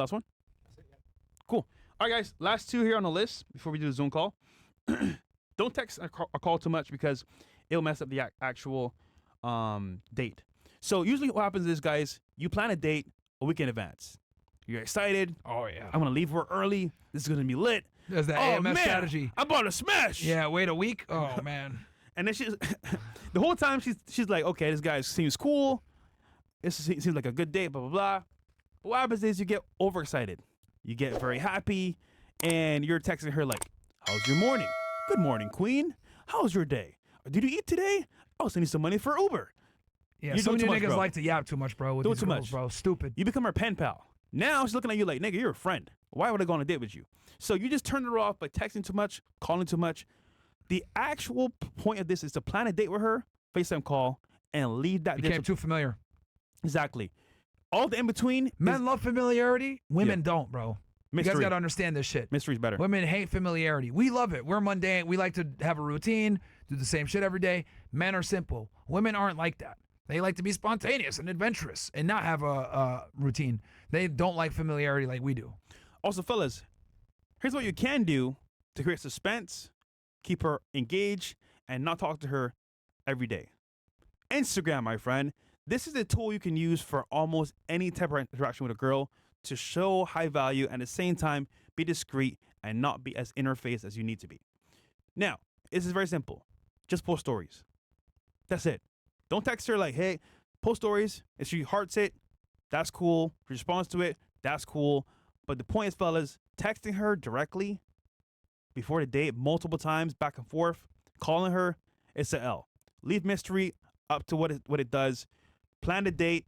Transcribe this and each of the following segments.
Last one? Cool. All right, guys. Last two here on the list before we do the Zoom call. Don't text or call too much because it'll mess up the actual date. So usually what happens is, guys, you plan a date a week in advance. You're excited. Oh, yeah. I'm going to leave work early. This is going to be lit. There's that AMS strategy. I'm about to smash. Yeah, wait a week. Oh, man. And then she's the whole time she's like, okay, this guy seems cool. This seems like a good date, blah, blah, blah. But what happens is you get overexcited. You get very happy, and you're texting her like, how's your morning? Good morning, queen. How's your day? Did you eat today? I'll send you some money for Uber. Yeah, some of you niggas like to yap too much, bro. With these girls, bro. Stupid. You become her pen pal. Now she's looking at you like, nigga, you're a friend. Why would I go on a date with you? So you just turn her off by texting too much, calling too much. The actual point of this is to plan a date with her, FaceTime call, and leave that. Became too familiar. Exactly. All the in between. Men love familiarity. Women don't, bro. Mystery. You guys got to understand this shit. Mystery's better. Women hate familiarity. We love it. We're mundane. We like to have a routine, do the same shit every day. Men are simple. Women aren't like that. They like to be spontaneous and adventurous and not have a routine. They don't like familiarity like we do. Also, fellas, here's what you can do to create suspense, keep her engaged, and not talk to her every day. Instagram, my friend. This is a tool you can use for almost any type of interaction with a girl to show high value and at the same time be discreet and not be as interface as you need to be. Now, this is very simple. Just post stories. That's it. Don't text her like, hey, post stories. If she hearts it, that's cool. If she responds to it, that's cool. But the point is, fellas, texting her directly before the date multiple times, back and forth, calling her, it's an L. Leave mystery up to what it does. Plan the date,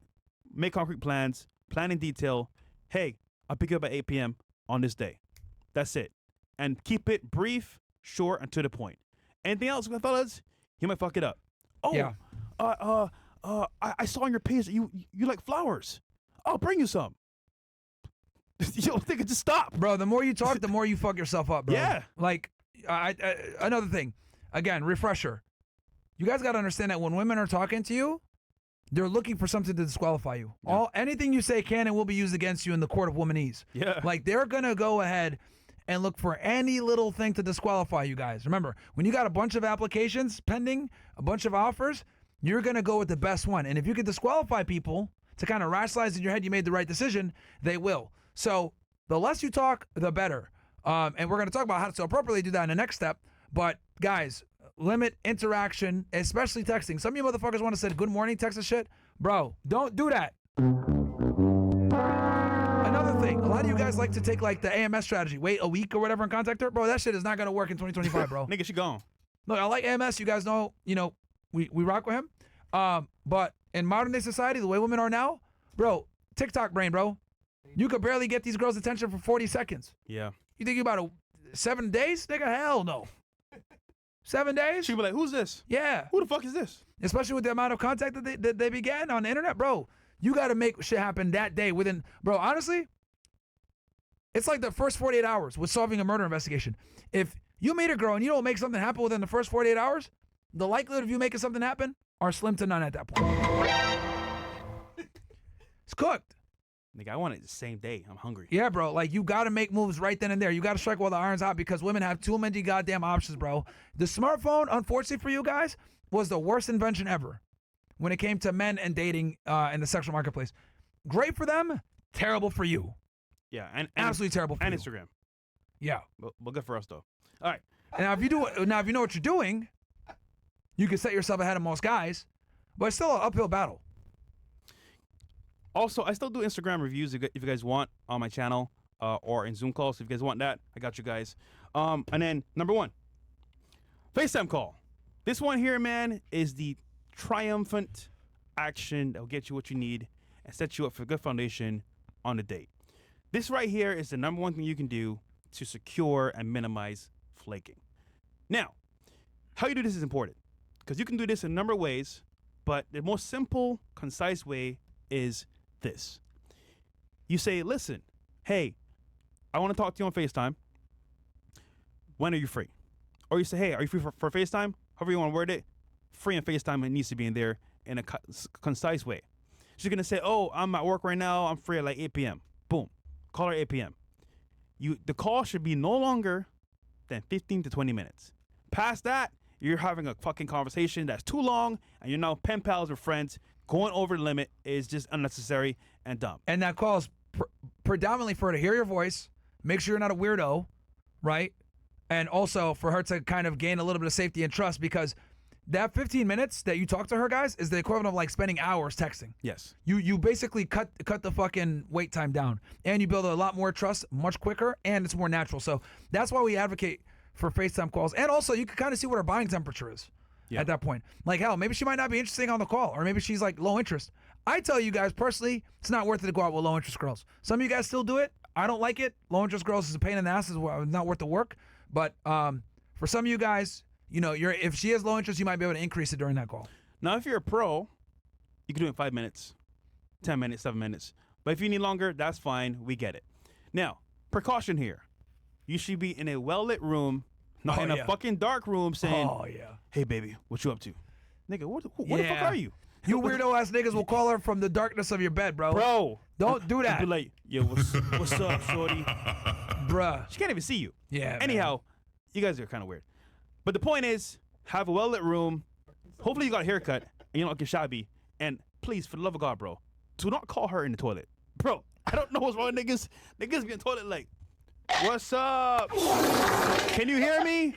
make concrete plans, plan in detail. Hey, I'll pick you up at 8 p.m. on this day. That's it. And keep it brief, short, and to the point. Anything else, fellas? You might fuck it up. Oh, yeah. I saw on your page that you like flowers. I'll bring you some. You don't think it just stop, bro. The more you talk, the more you fuck yourself up, bro. Yeah. Like, another thing. Again, refresher. You guys got to understand that when women are talking to you, they're looking for something to disqualify you. Yeah. Anything you say can and will be used against you in the court of womanese. Yeah. Like, they're gonna go ahead and look for any little thing to disqualify you guys. Remember, when you got a bunch of applications pending, a bunch of offers, you're gonna go with the best one. And if you can disqualify people to kind of rationalize in your head you made the right decision, they will. So the less you talk, the better. And we're gonna talk about how to appropriately do that in the next step. But guys, limit interaction, especially texting. Some of you motherfuckers want to say good morning, text and shit. Bro, don't do that. Another thing, a lot of you guys like to take like the AMS strategy. Wait a week or whatever and contact her. Bro, that shit is not going to work in 2025, bro. Nigga, she gone. Look, I like AMS. You guys know, we rock with him. But in modern day society, the way women are now, bro, TikTok brain, bro. You could barely get these girls' attention for 40 seconds. Yeah. You think about 7 days? Nigga, hell no. 7 days? She'll be like, who's this? Yeah. Who the fuck is this? Especially with the amount of contact that they began on the internet, bro. You got to make shit happen that day within, bro, honestly, it's like the first 48 hours with solving a murder investigation. If you meet a girl and you don't make something happen within the first 48 hours, the likelihood of you making something happen are slim to none at that point. It's cooked. Nigga, I want it the same day. I'm hungry. Yeah, bro. Like, you got to make moves right then and there. You got to strike while the iron's hot because women have too many goddamn options, bro. The smartphone, unfortunately for you guys, was the worst invention ever when it came to men and dating in the sexual marketplace. Great for them, terrible for you. Yeah, and absolutely terrible for you. And Instagram. Yeah. But good for us, though. All right. Now, if you know what you're doing, you can set yourself ahead of most guys, but it's still an uphill battle. Also, I still do Instagram reviews if you guys want on my channel or in Zoom calls. If you guys want that, I got you guys. And then, number 1, FaceTime call. This one here, man, is the triumphant action that will get you what you need and set you up for a good foundation on the date. This right here is the number 1 thing you can do to secure and minimize flaking. Now, how you do this is important because you can do this in a number of ways, but the most simple, concise way is this. You say, listen, hey, I want to talk to you on FaceTime. When are you free? Or you say, hey, are you free for FaceTime? However you want to word it, free on FaceTime, it needs to be in there in a concise way. She's going to say, oh, I'm at work right now. I'm free at like 8 p.m. Boom. Call her 8 p.m. The call should be no longer than 15 to 20 minutes. Past that, you're having a fucking conversation that's too long, and you're now pen pals or friends. Going over the limit is just unnecessary and dumb. And that call is predominantly for her to hear your voice, make sure you're not a weirdo, right? And also for her to kind of gain a little bit of safety and trust, because that 15 minutes that you talk to her, guys, is the equivalent of like spending hours texting. Yes. You basically cut the fucking wait time down, and you build a lot more trust much quicker, and it's more natural. So that's why we advocate for FaceTime calls. And also, you can kind of see what her buying temperature is at that point. Like, hell, maybe she might not be interested on the call, or maybe she's like low interest. I tell you guys personally, it's not worth it to go out with low interest girls. Some of you guys still do it. I don't like it. Low interest girls is a pain in the ass. It's not worth the work. But for some of you guys, you know, if she has low interest, you might be able to increase it during that call. Now, if you're a pro, you can do it in 5 minutes, 10 minutes, 7 minutes. But if you need longer, that's fine. We get it. Now, precaution here. You should be in a well-lit room, not in a fucking dark room saying, hey, baby, what you up to? Nigga, what the fuck are you? You weirdo-ass niggas will call her from the darkness of your bed, bro. Bro. Don't do that. Be like, yo, what's up, shorty? Bruh. She can't even see you. Yeah, Anyhow, you guys are kind of weird. But the point is, have a well-lit room. Hopefully you got a haircut and you don't look shabby. And please, for the love of God, bro, do not call her in the toilet. Bro, I don't know what's wrong with niggas. Niggas be in the toilet like, what's up? Can you hear me?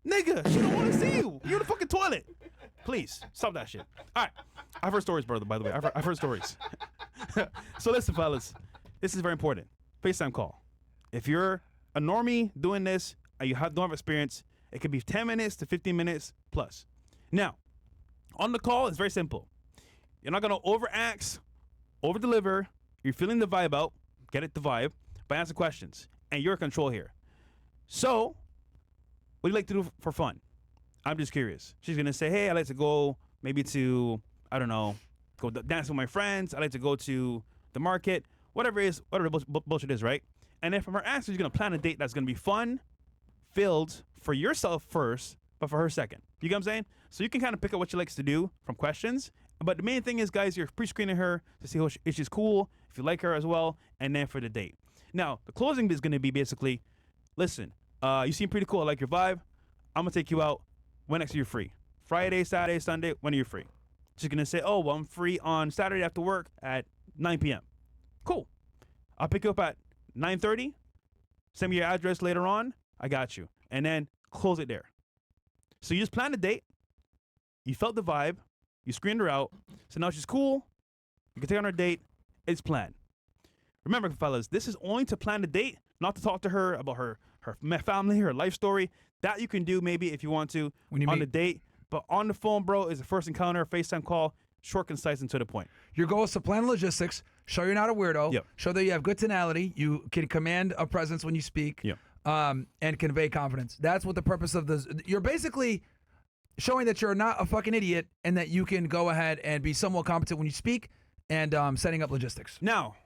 Nigga, she don't want to see you. You're in the fucking toilet. Please, stop that shit. All right. I've heard stories, brother, by the way. I've heard stories. So listen, fellas. This is very important. FaceTime call. If you're a normie doing this and you don't have experience, it could be 10 minutes to 15 minutes plus. Now, on the call, it's very simple. You're not going to overact, over-deliver. You're feeling the vibe out. Get it, the vibe, by answering questions. And you're in control here. So, what do you like to do for fun? I'm just curious. She's going to say, hey, I like to go maybe to, I don't know, go dance with my friends. I like to go to the market. Whatever it is, whatever bullshit is, right? And then from her answer, she's going to plan a date that's going to be fun, filled for yourself first, but for her second. You get what I'm saying? So you can kind of pick up what she likes to do from questions. But the main thing is, guys, you're pre-screening her to see if she's cool, if you like her as well, and then for the date. Now, the closing is going to be basically, listen, you seem pretty cool. I like your vibe. I'm going to take you out. When next are you free? Friday, Saturday, Sunday, when are you free? She's going to say, oh, well, I'm free on Saturday after work at 9 p.m. Cool. I'll pick you up at 9:30. Send me your address later on. I got you. And then close it there. So you just planned a date. You felt the vibe. You screened her out. So now she's cool. You can take her on her date. It's planned. Remember, fellas, this is only to plan the date, not to talk to her about her family, her life story. That you can do maybe if you want to on the date. But on the phone, bro, is the first encounter, FaceTime call, short, concise, and to the point. Your goal is to plan logistics, show you're not a weirdo, show that you have good tonality, you can command a presence when you speak, and convey confidence. That's what the purpose of this. You're basically showing that you're not a fucking idiot and that you can go ahead and be somewhat competent when you speak and setting up logistics. Now,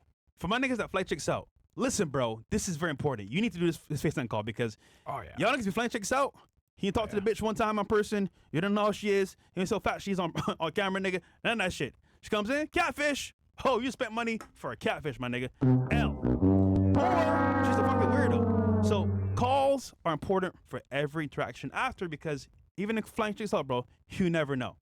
for my niggas that fly chicks out, listen, bro, this is very important. You need to do this FaceTime call because y'all niggas be flying chicks out. He talked to the bitch one time in person. You don't know how she is. He ain't so fat she's on camera, nigga. None of that shit. She comes in, catfish. Oh, you spent money for a catfish, my nigga. L. Or she's a fucking weirdo. So calls are important for every interaction after because even if flying chicks out, bro, you never know.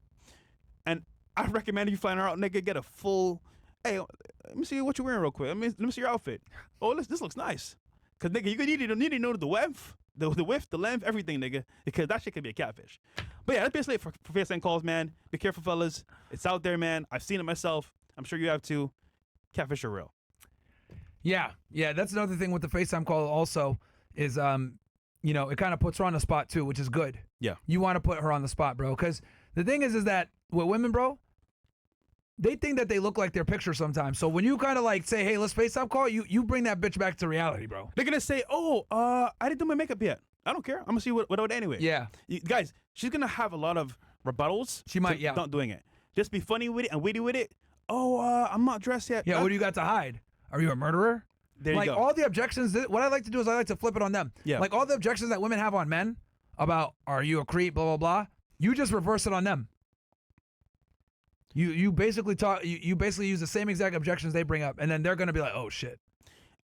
And I recommend you flying her out, nigga, get a full, hey, let me see what you're wearing real quick. Let me see your outfit. Oh, this looks nice. Because, nigga, you need to know the width, the width, the length, everything, nigga, because that shit could be a catfish. But yeah, that's basically it for FaceTime calls, man. Be careful, fellas. It's out there, man. I've seen it myself. I'm sure you have too. Catfish are real. Yeah, that's another thing with the FaceTime call also is, you know, it kind of puts her on the spot too, which is good. Yeah. You want to put her on the spot, bro, because the thing is that with women, bro, they think that they look like their picture sometimes. So when you kind of like say, hey, let's FaceTime call, you bring that bitch back to reality, bro. They're going to say, oh, I didn't do my makeup yet. I don't care. I'm going to see what it anyway. Yeah. Guys, she's going to have a lot of rebuttals. She might, not doing it. Just be funny with it and witty with it. Oh, I'm not dressed yet. Yeah, what do you got to hide? Are you a murderer? There you go. Like all the objections, what I like to do is I like to flip it on them. Yeah. Like all the objections that women have on men about, are you a creep, blah, blah, blah. You just reverse it on them. You basically use the same exact objections they bring up, and then they're gonna be like, oh shit.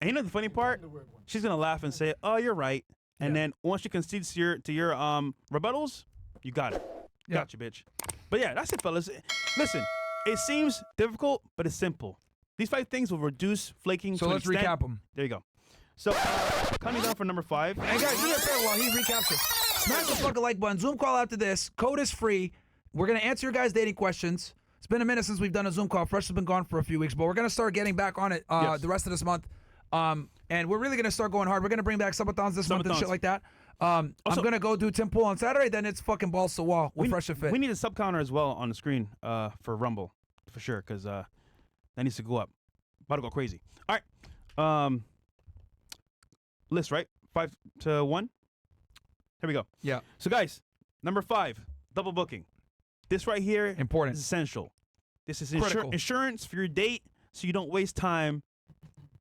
And you know the funny part? She's gonna laugh and say, "Oh, you're right." And then once she concedes to your rebuttals, you got it. Got you, bitch. But yeah, that's it, fellas. Listen, it seems difficult, but it's simple. These 5 things will reduce flaking. So to an let's extent. recap them. There you go. So coming down for number 5. And guys, do me a favor while he recaps this. Smash the fucking like button. Zoom call after this. Code is free. We're gonna answer your guys' dating questions. It's been a minute since we've done a Zoom call. Fresh has been gone for a few weeks, but we're gonna start getting back on it the rest of this month. And we're really gonna start going hard. We're gonna bring back subathons this month and shit like that. I'm gonna go do Tim Pool on Saturday. Then it's fucking balls to the wall with Fresh and Fit. We need a sub counter as well on the screen for Rumble for sure, because that needs to go up. About to go crazy. All right. List, right? 5 to 1. Here we go. Yeah. So guys, number 5, double booking. This right here Important. is essential. This is Critical. insurance for your date, so you don't waste time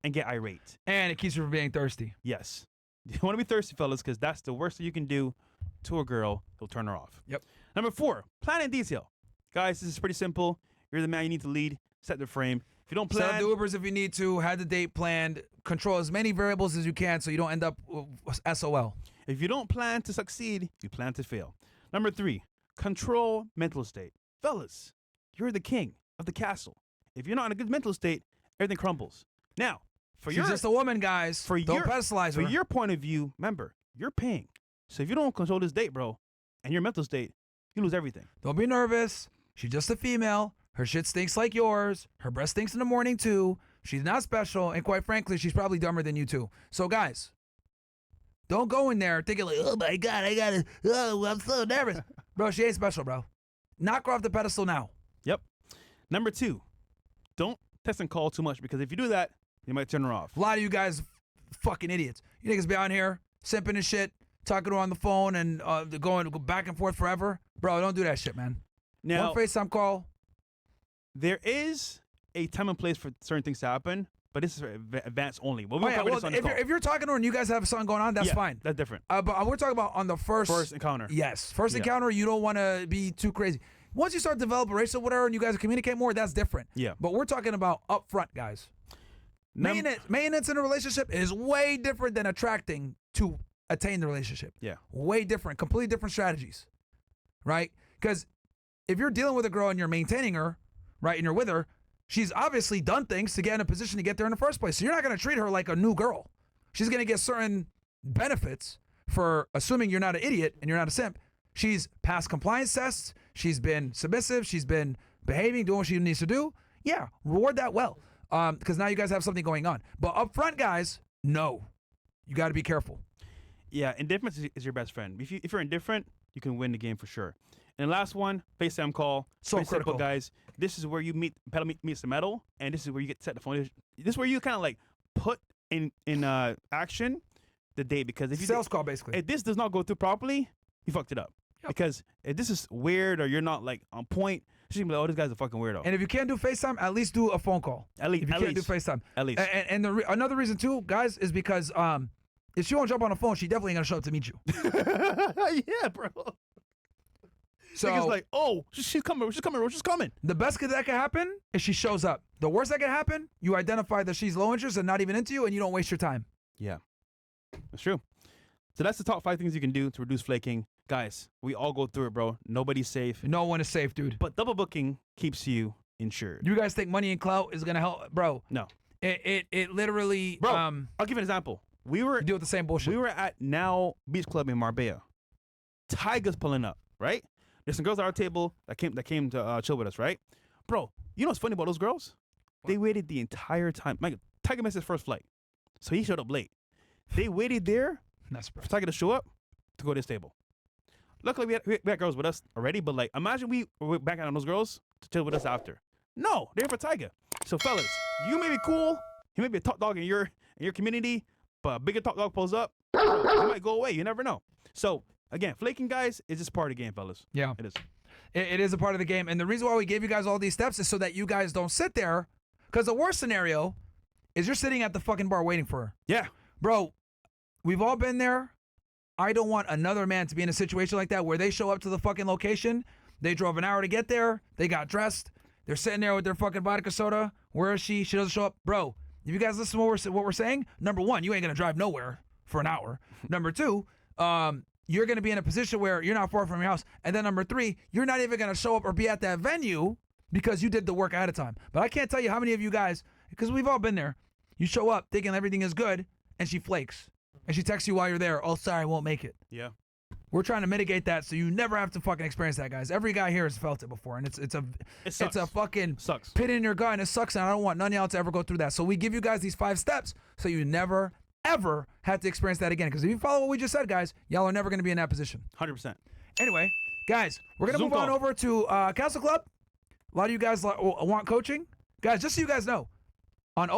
and get irate. And it keeps you from being thirsty. Yes. You want to be thirsty, fellas, because that's the worst thing you can do to a girl. He'll turn her off. Yep. Number 4, plan in detail. Guys, this is pretty simple. You're the man. You need to lead. Set the frame. If you don't plan, set up the Ubers if you need to. Had the date planned. Control as many variables as you can so you don't end up SOL. if you don't plan to succeed, you plan to fail. Number 3, control mental state. Fellas, you're the king of the castle. If you're not in a good mental state, everything crumbles. Now, for She's just a woman, guys. Don't pedestalize her. For your point of view, remember, you're paying. So if you don't control this date, bro, and your mental state, you lose everything. Don't be nervous. She's just a female. Her shit stinks like yours. Her breath stinks in the morning, too. She's not special. And quite frankly, she's probably dumber than you, too. So, guys, don't go in there thinking like, oh, my God, I'm so nervous. Bro, she ain't special, bro. Knock her off the pedestal now. Yep. Number 2, don't text and call too much, because if you do that, you might turn her off. A lot of you guys fucking idiots. You niggas be out here simping and shit, talking to her on the phone and going back and forth forever. Bro, don't do that shit, man. Now, One FaceTime call. there is a time and place for certain things to happen, but this is for advance only. Well, we'll cover this on the call. If you're talking to her and you guys have something going on, that's fine. That's different. But we're talking about on the first encounter. Yes. First encounter, you don't want to be too crazy. Once you start to develop a relationship with her and you guys communicate more, that's different. Yeah. But we're talking about upfront, guys. Maintenance in a relationship is way different than attracting to attain the relationship. Yeah. Way different. Completely different strategies. Right? Because if you're dealing with a girl and you're maintaining her, right, and you're with her, she's obviously done things to get in a position to get there in the first place. So you're not going to treat her like a new girl. She's going to get certain benefits for assuming you're not an idiot and you're not a simp. She's passed compliance tests. She's been submissive. She's been behaving, doing what she needs to do. Yeah, reward that well. Because now you guys have something going on. But up front, guys, no. You got to be careful. Yeah, indifference is your best friend. If you're indifferent, you can win the game for sure. And the last one, FaceTime call. So Pretty critical, simple, guys. This is where you pedal meets the metal, and this is where you get to set the foundation. This is where you kind of like put in action the date, because if you sales call, basically. If this does not go through properly, you fucked it up. Yep. Because if this is weird or you're not like on point, she's gonna be like, oh, this guy's a fucking weirdo. And if you can't do FaceTime, at least do a phone call. At least. If you can't do FaceTime. At least. And another reason too, guys, is because if she won't jump on the phone, she definitely ain't gonna show up to meet you. Yeah, bro. So it's like, oh, she's coming, bro. She's coming. The best that can happen is she shows up. The worst that can happen, you identify that she's low interest and not even into you, and you don't waste your time. Yeah, that's true. So that's the top 5 things you can do to reduce flaking. Guys, we all go through it, bro. Nobody's safe. No one is safe, dude. But double booking keeps you insured. You guys think money and clout is gonna help, bro? No. It literally, bro. I'll give you an example. You deal with the same bullshit. We were at Now Beach Club in Marbella. Tiger's pulling up, right? There's some girls at our table that came to chill with us, right? Bro, you know what's funny about those girls? What? They waited the entire time. Tiger missed his first flight, so he showed up late. They waited there for Tiger to show up to go to this table. Luckily, we had girls with us already, but like, imagine we were backing on those girls to chill with us after. No, they're for Tiger. So fellas, you may be cool. He may be a top dog in your community, but a bigger top dog pulls up, you might go away. You never know. So again, flaking, guys, is just part of the game, fellas. Yeah, it is. It is a part of the game, and the reason why we gave you guys all these steps is so that you guys don't sit there. Because the worst scenario is you're sitting at the fucking bar waiting for her. Yeah, bro. We've all been there. I don't want another man to be in a situation like that where they show up to the fucking location. They drove an hour to get there. They got dressed. They're sitting there with their fucking vodka soda. Where is she? She doesn't show up. Bro, if you guys listen to what we're saying, number one, you ain't gonna drive nowhere for an hour. Number two, you're gonna be in a position where you're not far from your house. And then number three, you're not even gonna show up or be at that venue because you did the work ahead of time. But I can't tell you how many of you guys, because we've all been there, you show up thinking everything is good, and she flakes. And she texts you while you're there, oh, sorry, I won't make it. Yeah. We're trying to mitigate that so you never have to fucking experience that, guys. Every guy here has felt it before, and it's a fucking pit in your gut, and it sucks, and I don't want none of y'all to ever go through that. So we give you guys these 5 steps so you never, ever have to experience that again. Because if you follow what we just said, guys, y'all are never going to be in that position. 100%. Anyway, guys, we're going to move on over to Castle Club. A lot of you guys want coaching. Guys, just so you guys know,